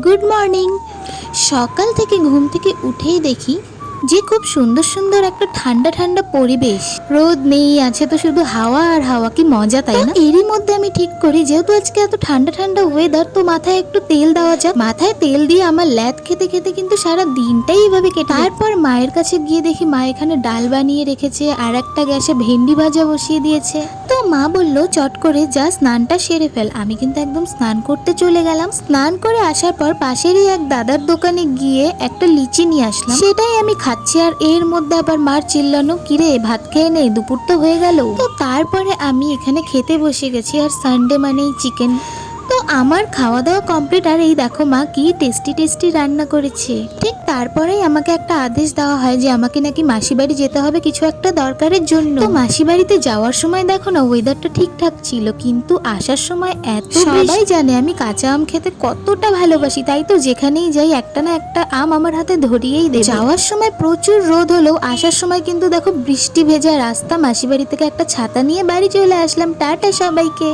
Good morning. সকাল থেকে ঘুম থেকে উঠেই দেখি যে খুব সুন্দর সুন্দর একটা ঠান্ডা ঠান্ডা পরিবেশ, রোদ নেই, আছে তো শুধু হাওয়া আর হাওয়া। কি মজা তাই না? এরই মধ্যে আমি ঠিক করি যেহেতু আজকে এত ঠান্ডা ঠান্ডা ওয়েদার, তো মাথায় একটু তেল দেওয়া যাক। মাথায় তেল দিয়ে আমার ল্যাদ খেতে খেতে কিন্তু সারা দিনটাই এইভাবে কেটে। তারপর মায়ের কাছে গিয়ে দেখি মা এখানে ডাল বানিয়ে রেখেছে আর একটা গ্যাসে ভেন্ডি ভাজা বসিয়ে দিয়েছে। তো মা বললো চট করে যা স্নানটা সেরে ফেল। আমি কিন্তু একদম স্নান করতে চলে গেলাম। স্নান করে আসার পর পাশেরই এক দাদার দোকানে গিয়ে একটা লিচি নিয়ে আসলাম, সেটাই আমি খাচ্ছি। আর এর মধ্যে আবার মার চিল্লানো, কিরে ভাত খেয়ে নেই, দুপুর তো হয়ে গেল। তো তারপরে আমি এখানে খেতে বসে গেছি, আর সানডে মানেই চিকেন। তো আমার খাওয়া দাওয়া কমপ্লিট, আর এই দেখো মা কি টেস্টি টেস্টি রান্না করেছে। ঠিক তারপরেই আমাকে একটা আদেশ দেওয়া হয় যে আমাকে নাকি মাসি বাড়ি যেতে হবে কিছু একটা দরকারের জন্য। তো মাসি বাড়িতে যাওয়ার সময় দেখো না ওয়েদারটা ঠিকঠাক ছিল, কিন্তু আসার সময় এত, সবাই জানে আমি কাঁচা আম খেতে কতটা ভালোবাসি, তাই তো যেখানেই যাই একটা না একটা আম আমার হাতে ধরিয়েই দেয়। যাওয়ার সময় প্রচুর রোদ হলেও আসার সময় কিন্তু দেখো বৃষ্টি ভেজা রাস্তা। মাসি বাড়ি থেকে একটা ছাতা নিয়ে বাড়ি চলে আসলাম। টাটা সবাইকে।